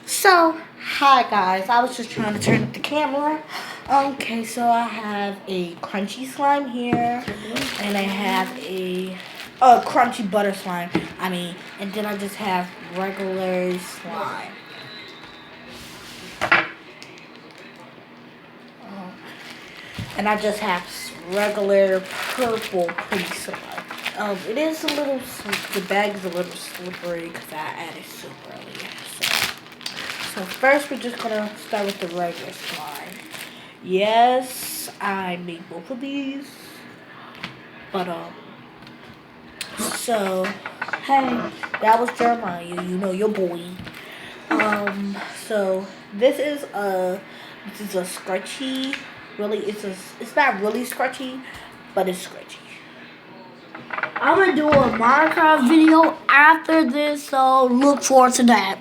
So, hi guys. I was just trying to turn up the camera. Okay, so I have a crunchy slime here, and I have a crunchy butter slime. And then I just have regular slime. And I just have regular purple pretty slime. It is a little, the bag is a little slippery because I added soup earlier. So first we're just gonna start with the regular slime. Yes, I made both of these. But so hey, that was Jeremiah, you know your boy. So this is a scratchy. Really, it's not really scratchy, but it's scratchy. I'm gonna do a Minecraft video after this, so look forward to that.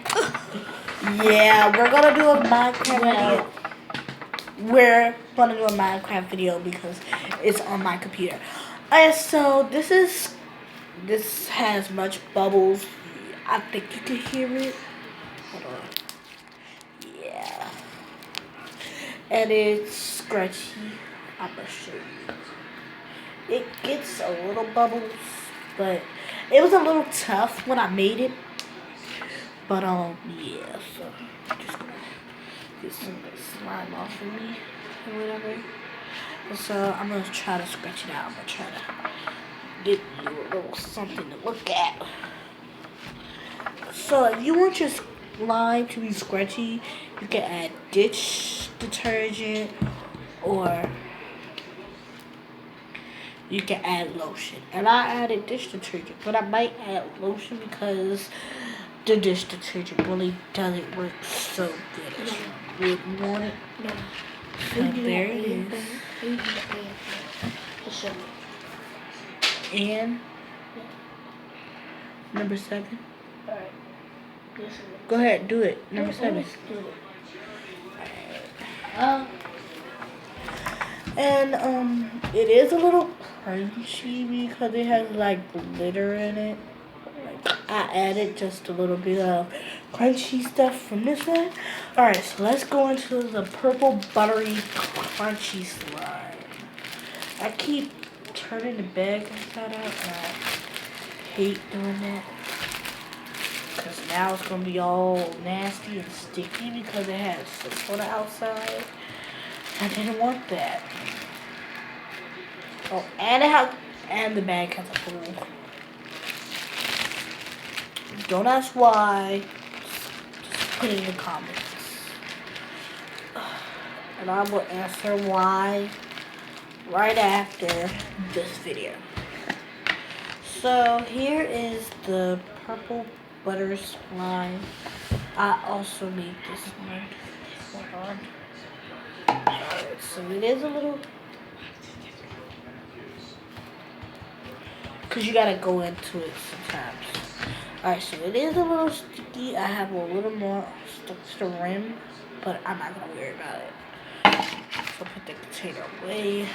Yeah, we're gonna do a Minecraft video. We're gonna do a Minecraft video because it's on my computer. And so this has much bubbles. I think you can hear it. Hold on. Yeah. And it's scratchy. I'm gonna show you. It gets a little bubbles, but it was a little tough when I made it. But yeah, so just gonna get some of the slime off of me or whatever. So I'm gonna try to scratch it out. I'm gonna try to get you a little something to look at. So if you want your slime to be scratchy, you can add dish detergent or you can add lotion. And I added dish detergent, but I might add lotion because the dish detergent really doesn't work so good as you would want it. No. So there it is. And number 7. Alright. Go ahead, do it. Number 7. And it is a little crunchy because it has like glitter in it. Like I added just a little bit of crunchy stuff from this one. Alright, so let's go into the purple buttery crunchy slime. I keep turning the bag inside out and I hate doing that. Because now it's going to be all nasty and sticky because it has this on the outside. I didn't want that. Oh, and the bag has a hole. Don't ask why. Just put it in the comments. And I will answer why right after this video. So here is the purple butter slime. I also made this one. Hold on. Alright, so it is a little, because you gotta go into it sometimes. Alright, so it is a little sticky. I have a little more stuck to the rim, but I'm not gonna worry about it. So put the container away.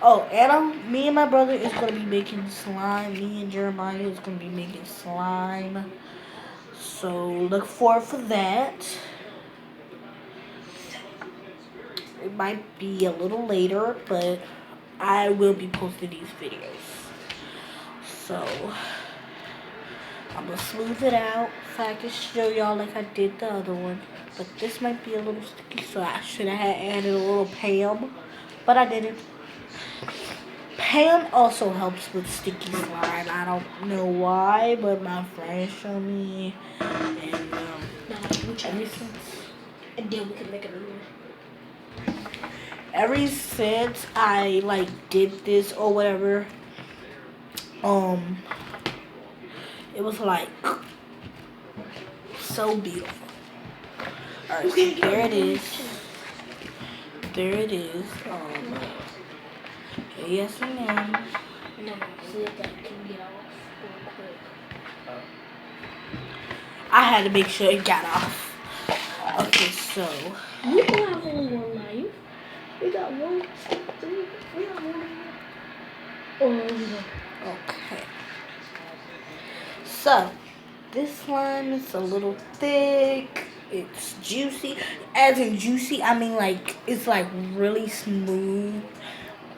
Oh, and me and my brother is gonna be making slime. Me and Jeremiah is gonna be making slime. So look forward for that. It might be a little later, but I will be posting these videos. So I'm gonna smooth it out so I can show y'all like I did the other one. But this might be a little sticky, so I should have added a little Pam, but I didn't. Pam also helps with sticky slime. I don't know why, but my friend showed me, and ever since, And then we can make another one. ever since I like did this or whatever, it was like so beautiful. Alright, so there it is. There it is. Yes and No, see if that can get off real quick. I had to make sure it got off. Okay, so You don't have only one knife. We got one. We got one. Oh, okay. So this slime is a little thick. It's juicy. As in juicy, I mean like it's like really smooth.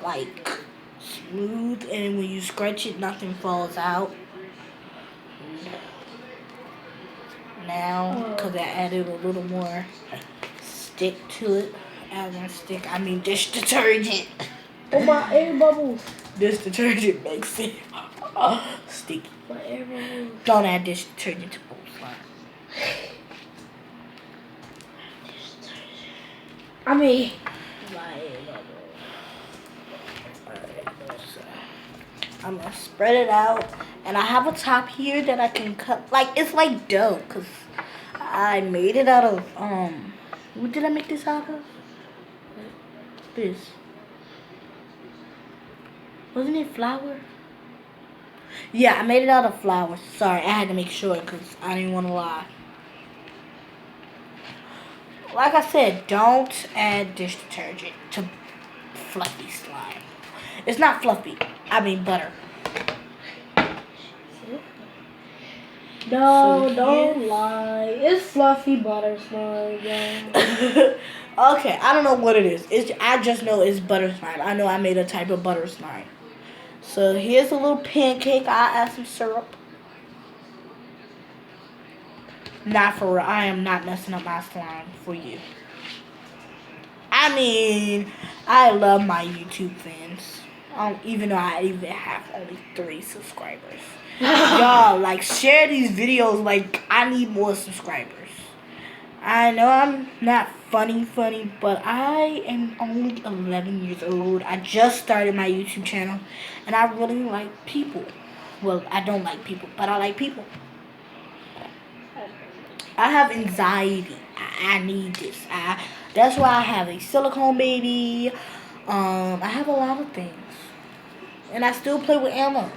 Like smooth, and when you scratch it, nothing falls out. Now, because I added a little more stick to it. Add more stick, I mean dish detergent. Oh, my air bubbles. Dish detergent makes it sticky. My air bubbles. Don't add dish detergent to bowl slime. I mean, my air bubbles. I'm gonna spread it out, and I have a top here that I can cut. Like it's like dough, cause I made it out of What did I make this out of? This. Wasn't it flour? Yeah, I made it out of flour. Sorry, I had to make sure because I didn't want to lie. Like I said, don't add dish detergent to fluffy slime. It's not fluffy. I mean butter. No, So don't lie. It's fluffy butter slime. Yeah. Okay, I don't know what it is. I just know it's butter slime. I know I made a type of butter slime. So here's a little pancake. I add some syrup. Not for real. I am not messing up my slime for you. I mean, I love my YouTube fans. Even though I even have only 3 subscribers. Y'all, like, share these videos. Like, I need more subscribers. I know I'm not funny, but I am only 11 years old. I just started my YouTube channel, and I really like people. Well, I don't like people, but I like people. I have anxiety. I need this. That's why I have a silicone baby. I have a lot of things. And I still play with Emma.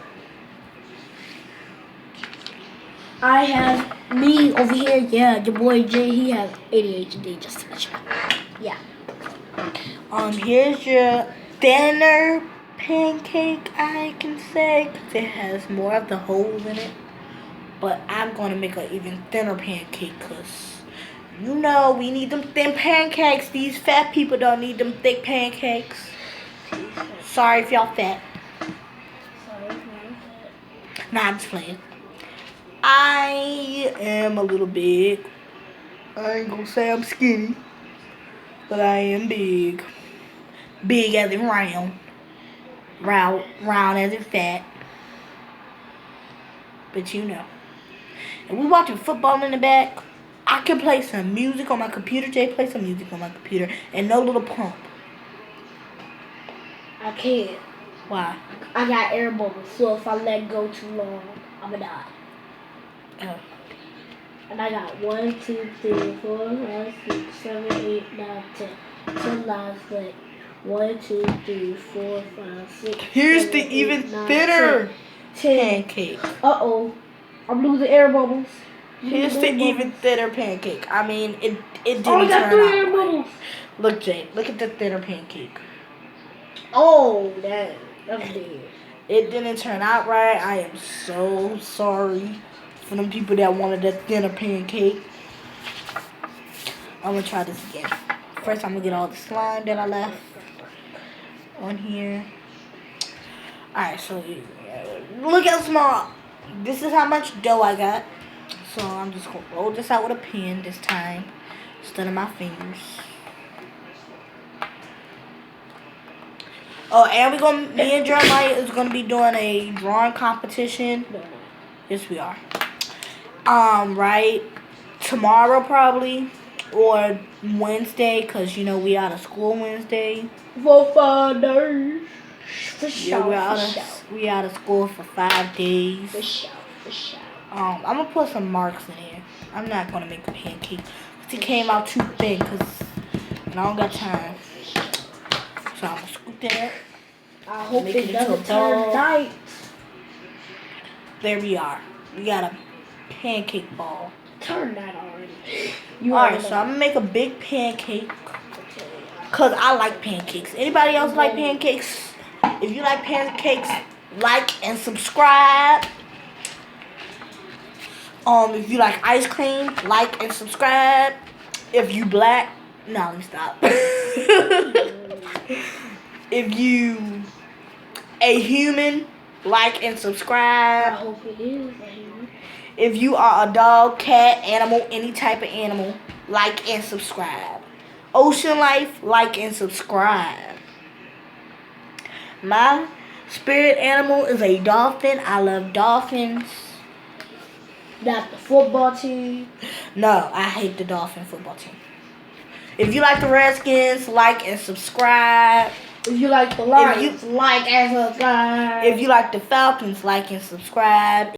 I have me over here. Yeah, your boy Jay, he has ADHD, just to let you know. Yeah. Here's your thinner pancake, I can say, 'cause it has more of the holes in it. But I'm going to make an even thinner pancake, because, you know, we need them thin pancakes. These fat people don't need them thick pancakes. Sorry if y'all fat. Nah, I'm just playing. I am a little big. I ain't gonna say I'm skinny, but I am big. Big as in round. Round as in fat. But you know. And we watching football in the back. I can play some music on my computer. Jay, play some music on my computer. And no little pump. I can't. Why? I got air bubbles, so if I let go too long, I'm gonna die. Oh. And I got 1, 2, 3, 4, 5, 6, 7, 8, 9, 10. 10 lines left. 1, 2, 3, 4, 5, 6. Here's 7, the 8, even 9, thinner 10. pancake. I'm losing air bubbles. Here's the even thinner pancake. I mean, it didn't I got turn 3 out air right. bubbles. Look, Jay. Look at the thinner pancake. Oh, that's dead. It didn't turn out right. I am so sorry for them people that wanted that thinner pancake. I'm gonna try this again. First, I'm gonna get all the slime that I left on here. Alright, so look how small. This is how much dough I got. So I'm just gonna roll this out with a pen this time instead of my fingers. Oh, and me and Jeremiah is gonna be doing a drawing competition. Yes, we are. Right, tomorrow probably, or Wednesday, cause you know we out of school Wednesday. For 5 days. For sure. Yeah, we out of school for 5 days. For sure. I'm gonna put some marks in here. I'm not gonna make a pancake. It came out too thin, cause I don't got time. So I'm gonna scoop that. I hope Make it it into a doesn't turn ball. tight. There we are. We got a pancake ball. Turn that already. Alright, so I'm gonna make a big pancake. Cause I like pancakes. Anybody else like pancakes? If you like pancakes, like and subscribe. If you like ice cream, like and subscribe. If you black, no, let me stop. If you a human, like and I subscribe. hope it is a human. If you are a dog, cat, animal, any type of animal, like and subscribe. Ocean Life, like and subscribe. My spirit animal is a dolphin. I love dolphins. Not the football team. No, I hate the Dolphin football team. If you like the Redskins, like and subscribe. If you like the Lions, like and subscribe. If you like the Falcons, like and subscribe.